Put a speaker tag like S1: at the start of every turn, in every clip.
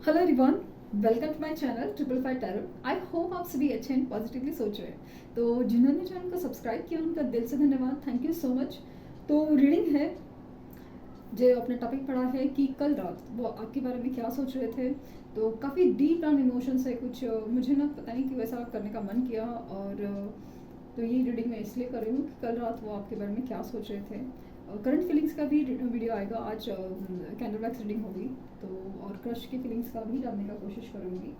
S1: Hello everyone, welcome to my channel triple five tarot. I hope आप सभी अच्छे and positively सोच रहे हैं। तो जिन्होंने चैनल को सब्सक्राइब किया उनका दिल से धन्यवाद, थैंक यू सो मच। तो रीडिंग है जो अपने टॉपिक पढ़ा है कि कल रात वो आपके बारे में क्या सोच रहे थे। तो काफ़ी डीप डाउन इमोशंस है कुछ, मुझे ना पता नहीं क्यों ऐसा करने का मन किया। और तो ये रीडिंग मैं इसलिए कर रही हूँ कि कल रात वो आपके बारे में क्या सोच रहे थे। करंट फीलिंग्स का भी वीडियो आएगा आज, कैंडल वैक्स रीडिंग होगी तो, और क्रश की फीलिंग्स का भी जानने का कोशिश करूँगी।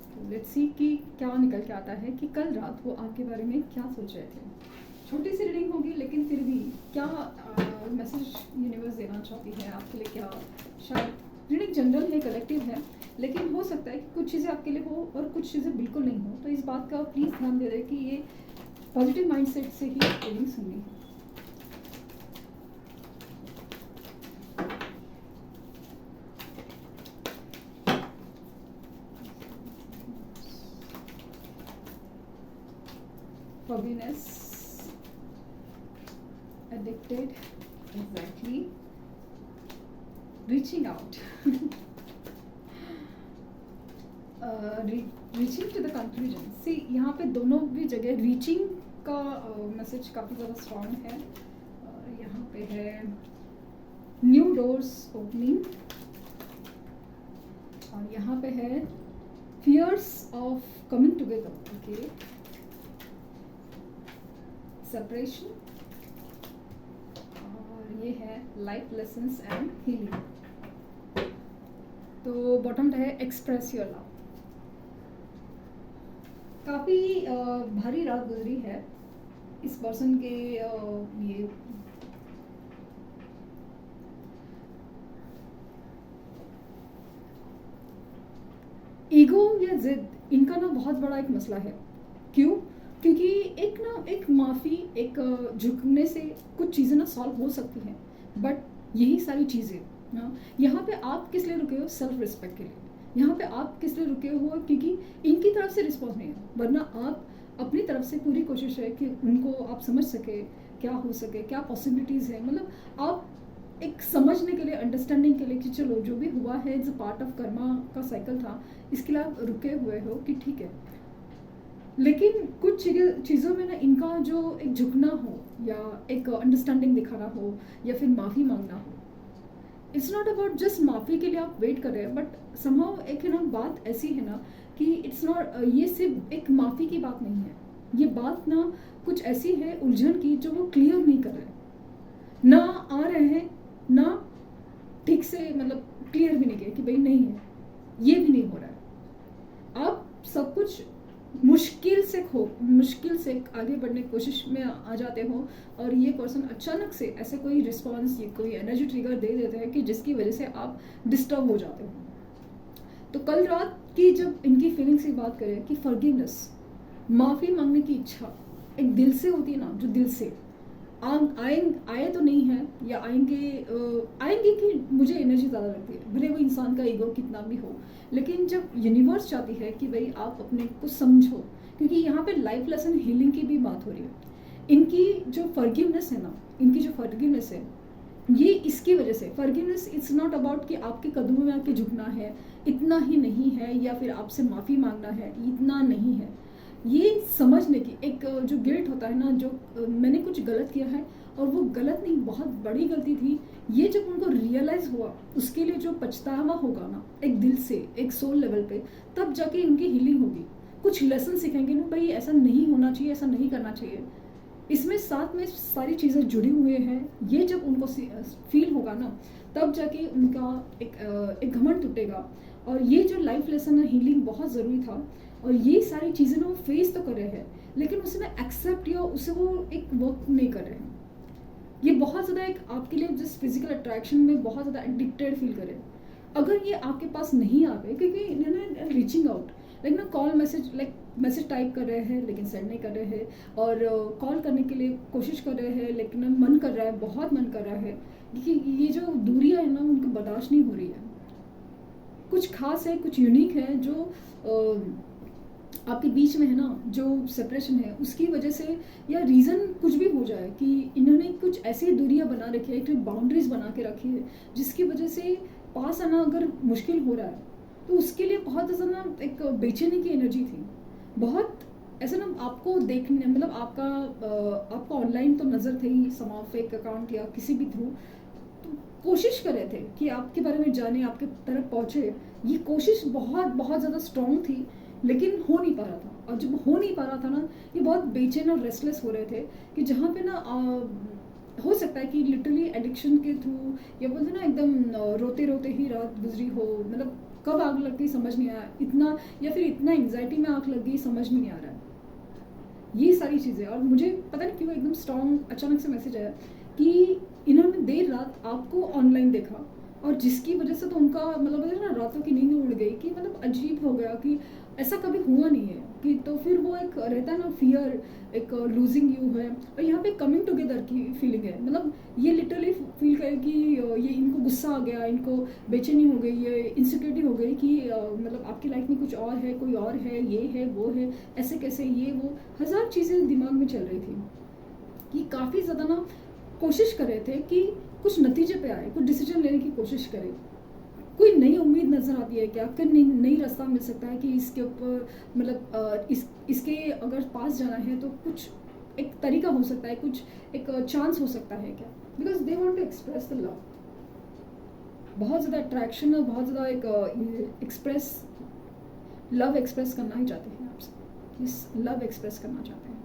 S1: तो लेट्स सी कि क्या निकल के आता है कि कल रात वो आपके बारे में क्या सोच रहे थे। छोटी सी रीडिंग होगी लेकिन फिर भी क्या मैसेज यूनिवर्स देना चाहती है आपके लिए। क्या शायद रीडिंग जनरल है, कलेक्टिव है, लेकिन हो सकता है कि कुछ चीज़ें आपके लिए हो और कुछ चीज़ें बिल्कुल नहीं हो। तो इस बात का प्लीज़ ध्यान दे दें कि ये पॉजिटिव माइंडसेट से ही रीडिंग सुननी है। Fogginess, addicted, exactly, reaching out, reaching to the conclusion. See, यहाँ पे दोनों भी जगह रीचिंग का मैसेज काफ़ी ज़्यादा स्ट्रॉन्ग है। यहाँ पे है न्यू डोर्स ओपनिंग, और यहाँ पे है fears of coming together, okay, separation, और ये है लाइफ लेसन्स एंड हीलिंग। तो बॉटम है एक्सप्रेस योर लव। काफ़ी भारी रात गुजरी है इस पर्सन के ये ईगो या जिद, इनका ना बहुत बड़ा एक मसला है। क्यों? क्योंकि एक माफ़ी, एक झुकने से कुछ चीज़ें ना सॉल्व हो सकती हैं, बट यही सारी चीज़ें ना, यहाँ पे आप किस लिए रुके हो? सेल्फ रिस्पेक्ट के लिए। यहाँ पे आप किस लिए रुके हो? क्योंकि इनकी तरफ से रिस्पॉन्स नहीं है, वरना आप अपनी तरफ से पूरी कोशिश है कि उनको आप समझ सके, क्या हो सके, क्या पॉसिबिलिटीज़ है। मतलब आप एक समझने के लिए, अंडरस्टैंडिंग के लिए कि चलो जो भी हुआ है इट्स पार्ट ऑफ कर्मा का साइकिल था, इसके लिए आप रुके हुए हो कि ठीक है। लेकिन कुछ चीज़ों में ना इनका जो एक झुकना हो या एक अंडरस्टैंडिंग दिखाना हो या फिर माफ़ी मांगना हो, इट्स नॉट अबाउट जस्ट माफ़ी के लिए आप वेट कर रहे हैं, बट समहाउ एक है ना बात ऐसी है ना कि इट्स नॉट, ये सिर्फ एक माफ़ी की बात नहीं है। ये बात ना कुछ ऐसी है उलझन की जो वो क्लियर नहीं कर रहे, ना आ रहे हैं, ना ठीक से मतलब क्लियर भी नहीं किया कि भाई नहीं है, ये भी नहीं हो रहा है। आप सब कुछ मुश्किल से आगे बढ़ने की कोशिश में आ जाते हो, और ये पर्सन अचानक से ऐसे कोई रिस्पॉन्स, ये कोई एनर्जी ट्रिगर दे देते हैं कि जिसकी वजह से आप डिस्टर्ब हो जाते हो। तो कल रात की जब इनकी फीलिंग्स की बात करें कि फॉरगिवनेस, माफ़ी मांगने की इच्छा एक दिल से होती है ना, जो दिल से आए तो नहीं है या आएंगे कि मुझे एनर्जी ज़्यादा लगती है, भले वो इंसान का ईगो कितना भी हो। लेकिन जब यूनिवर्स चाहती है कि भाई आप अपने को समझो, क्योंकि यहाँ पे लाइफ लेसन हीलिंग की भी बात हो रही है। इनकी जो फॉरगिवनेस है ना, इनकी जो फॉरगिवनेस है, ये इसकी वजह से फॉरगिवनेस, इट्स नॉट अबाउट कि आपके कदमों में आके झुकना है, इतना ही नहीं है, या फिर आपसे माफ़ी मांगना है, इतना नहीं है। ये समझने की एक जो गिल्ट होता है ना, जो मैंने कुछ गलत किया है और वो गलत नहीं, बहुत बड़ी गलती थी, ये जब उनको रियलाइज़ हुआ, उसके लिए जो पछतावा होगा ना एक दिल से, एक सोल लेवल पे, तब जाके उनकी हीलिंग होगी। कुछ लेसन सीखेंगे ना, भाई ऐसा नहीं होना चाहिए, ऐसा नहीं करना चाहिए। इसमें साथ में सारी चीज़ें जुड़ी हुए हैं। ये जब उनको फील होगा ना, तब जाके उनका एक घमंड टूटेगा। और ये जो लाइफ लेसन है, हीलिंग बहुत ज़रूरी था। और ये सारी चीज़ें ना वो फेस तो कर रहे हैं, लेकिन उसे ना एक्सेप्ट या उसे वो एक वर्क नहीं कर रहे हैं। ये बहुत ज़्यादा एक आपके लिए जिस फिजिकल अट्रैक्शन में बहुत ज़्यादा एडिक्टेड फील करें, अगर ये आपके पास नहीं आ पाए, क्योंकि इन्होंने रीचिंग आउट लाइक ना कॉल मैसेज टाइप कर रहे हैं लेकिन सेंड नहीं कर रहे हैं, और कॉल करने के लिए कोशिश कर रहे हैं लेकिन मन कर रहा है, बहुत मन कर रहा है। देखिए ये जो दूरियां है ना उनको बर्दाश्त नहीं हो रही है। कुछ खास है, कुछ यूनिक है जो आपके बीच में है ना, जो सेपरेशन है उसकी वजह से, या रीज़न कुछ भी हो जाए कि इन्होंने कुछ ऐसी दूरियां बना रखी है, एक बाउंड्रीज बना के रखी है, जिसकी वजह से पास आना अगर मुश्किल हो रहा है तो उसके लिए बहुत ऐसा ना एक बेचैनी की एनर्जी थी, बहुत ऐसा ना आपको देखने, मतलब आपका ऑनलाइन तो नज़र थे ही समा फेक अकाउंट या किसी भी थ्रू, तो कोशिश कर रहे थे कि आपके बारे में जाने, आपके तरफ पहुँचे। ये कोशिश बहुत बहुत ज़्यादा स्ट्रॉन्ग थी, लेकिन हो नहीं पा रहा था। और जब हो नहीं पा रहा था ना, ये बहुत बेचैन और रेस्टलेस हो रहे थे कि जहाँ पे ना हो सकता है कि लिटरली एडिक्शन के थ्रू, या बोलते ना एकदम रोते रोते ही रात गुजरी हो, मतलब कब आग लग गई समझ नहीं आया इतना, या फिर इतना एंग्जाइटी में आग लग गई समझ नहीं आ रहा है, ये सारी चीज़ें। और मुझे पता नहीं क्यों एकदम स्ट्रॉन्ग अचानक से मैसेज आया कि इन्होंने देर रात आपको ऑनलाइन देखा, और जिसकी वजह से तो उनका मतलब ना रातों की नींद उड़ गई, कि मतलब अजीब हो गया कि ऐसा कभी हुआ नहीं है। कि तो फिर वो एक रहता है ना फियर, एक लूजिंग यू है, और यहाँ पे कमिंग टुगेदर की फीलिंग है। मतलब ये लिटरली फील करे कि ये इनको गुस्सा आ गया, इनको बेचैनी हो गई, ये इनसिक्योरिटी हो गई कि मतलब आपकी लाइफ में कुछ और है, कोई और है, ये है वो है, ऐसे कैसे, ये वो हज़ार चीज़ें दिमाग में चल रही थी। कि काफ़ी ज़्यादा ना कोशिश कर रहे थे कि कुछ नतीजे पे आए, कुछ डिसीजन लेने की कोशिश करें, कोई नई उम्मीद नज़र आती है क्या, कि नई रास्ता मिल सकता है, कि इसके ऊपर मतलब इसके अगर पास जाना है तो कुछ एक तरीका हो सकता है, कुछ एक चांस हो सकता है क्या, because they want to express the love. बहुत ज़्यादा अट्रैक्शन और बहुत ज़्यादा एक लव एक्सप्रेस करना ही चाहते हैं आपसे, इस लव एक्सप्रेस करना चाहते हैं।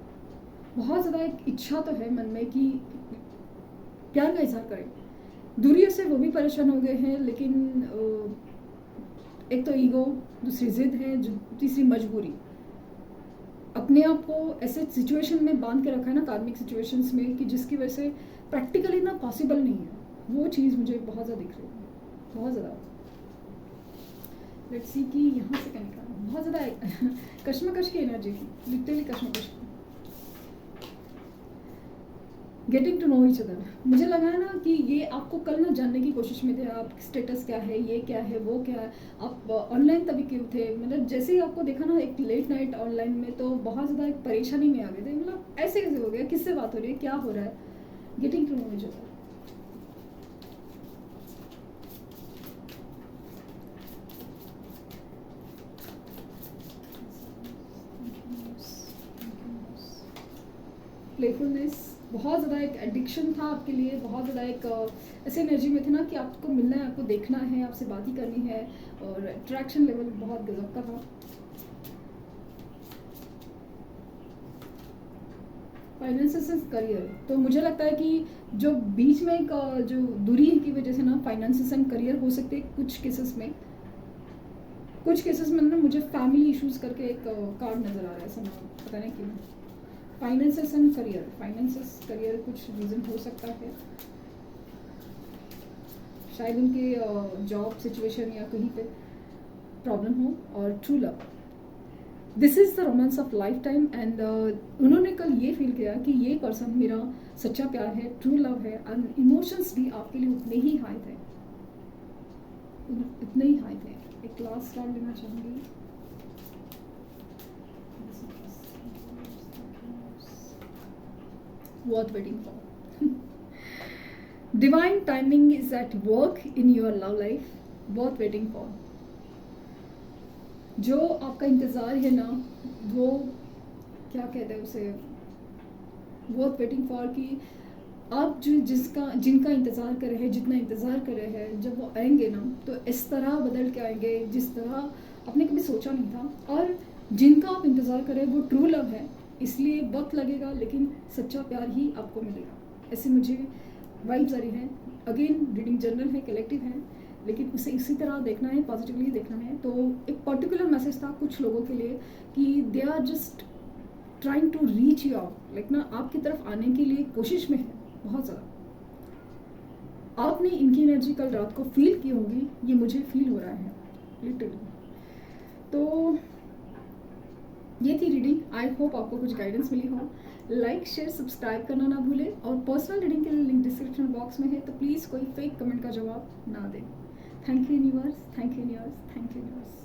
S1: बहुत ज़्यादा एक इच्छा तो है मन में कि प्यार का इजहार करें। दूरियों से वो भी परेशान हो गए हैं, लेकिन एक तो ईगो, दूसरी जिद है, जो तीसरी मजबूरी। अपने आप को ऐसे सिचुएशन में बांध के रखा है ना, कार्मिक सिचुएशंस में, कि जिसकी वजह से प्रैक्टिकली ना पॉसिबल नहीं है। वो चीज़ मुझे बहुत ज़्यादा दिख रही है, बहुत ज़्यादा। लेट्स सी कि यहाँ से क्या निकला। बहुत ज़्यादा कश्मकश की एनर्जी थी, लिटरली कश्मकश की। Getting to know each other, मुझे लगा है ना कि ये आपको कल ना जानने की कोशिश में थे, आप स्टेटस क्या है, ये क्या है, वो क्या है, आप ऑनलाइन तभी क्यों थे। मतलब जैसे ही आपको देखा ना एक लेट नाइट ऑनलाइन में, तो बहुत ज़्यादा एक परेशानी में आ गए थे। मतलब ऐसे कैसे हो गया, किससे बात हो रही है, क्या हो रहा है। Getting to know each other, playfulness, बहुत ज़्यादा एक एडिक्शन था आपके लिए, बहुत ज़्यादा एक ऐसे एनर्जी में थे ना कि आपको मिलना है, आपको देखना है, आपसे बात ही करनी है, और अट्रैक्शन लेवल बहुत गजब का था। फाइनेंसेस एंड करियर, तो मुझे लगता है कि जो बीच में एक जो दूरी की वजह से ना फाइनेंसेस एंड करियर हो सकते हैं कुछ केसेस में। कुछ केसेस में ना मुझे फैमिली इश्यूज करके एक कार्ड नज़र आ रहा है, ऐसा पता नहीं क्यों। Finances and career, finances career कुछ रीज़न हो सकता है, शायद उनके जॉब सिचुएशन या कहीं पे प्रॉब्लम हो। और true love, this is the romance of life time. And उन्होंने कल ये फील किया कि ये पर्सन मेरा सच्चा प्यार है, ट्रू लव है, एंड इमोशंस भी आपके लिए उतने ही हाई थे, उतने ही हाई थे। एक लास्ट कार्ड लेना चाहूँगी। Worth waiting for. Divine timing is at work in your love life. Worth waiting for. जो आपका इंतज़ार है ना, वो क्या कहते हैं उसे, worth waiting for, कि आप जो जिनका इंतज़ार कर रहे हैं, जितना इंतज़ार कर रहे हैं, जब वो आएंगे ना तो इस तरह बदल के आएंगे जिस तरह आपने कभी सोचा नहीं था। और जिनका आप इंतज़ार कर रहे हैं वो ट्रू लव है, इसलिए वक्त लगेगा, लेकिन सच्चा प्यार ही आपको मिलेगा। ऐसे मुझे वाइब्स आ रही हैं। अगेन रीडिंग जनरल है, कलेक्टिव है, लेकिन उसे इसी तरह देखना है, पॉजिटिवली देखना है। तो एक पर्टिकुलर मैसेज था कुछ लोगों के लिए कि they are just trying to reach you out, like ना आपकी तरफ आने के लिए कोशिश में है बहुत ज़्यादा। आपने इनकी एनर्जी कल रात को फील की होगी, ये मुझे फील हो रहा है लिटरली। तो ये थी रीडिंग। आई होप आपको कुछ गाइडेंस मिली हो। लाइक शेयर सब्सक्राइब करना ना भूलें, और पर्सनल रीडिंग के लिए लिंक डिस्क्रिप्शन बॉक्स में है, तो प्लीज़ कोई फेक कमेंट का जवाब ना दें। Thank you universe, thank you universe, thank you universe.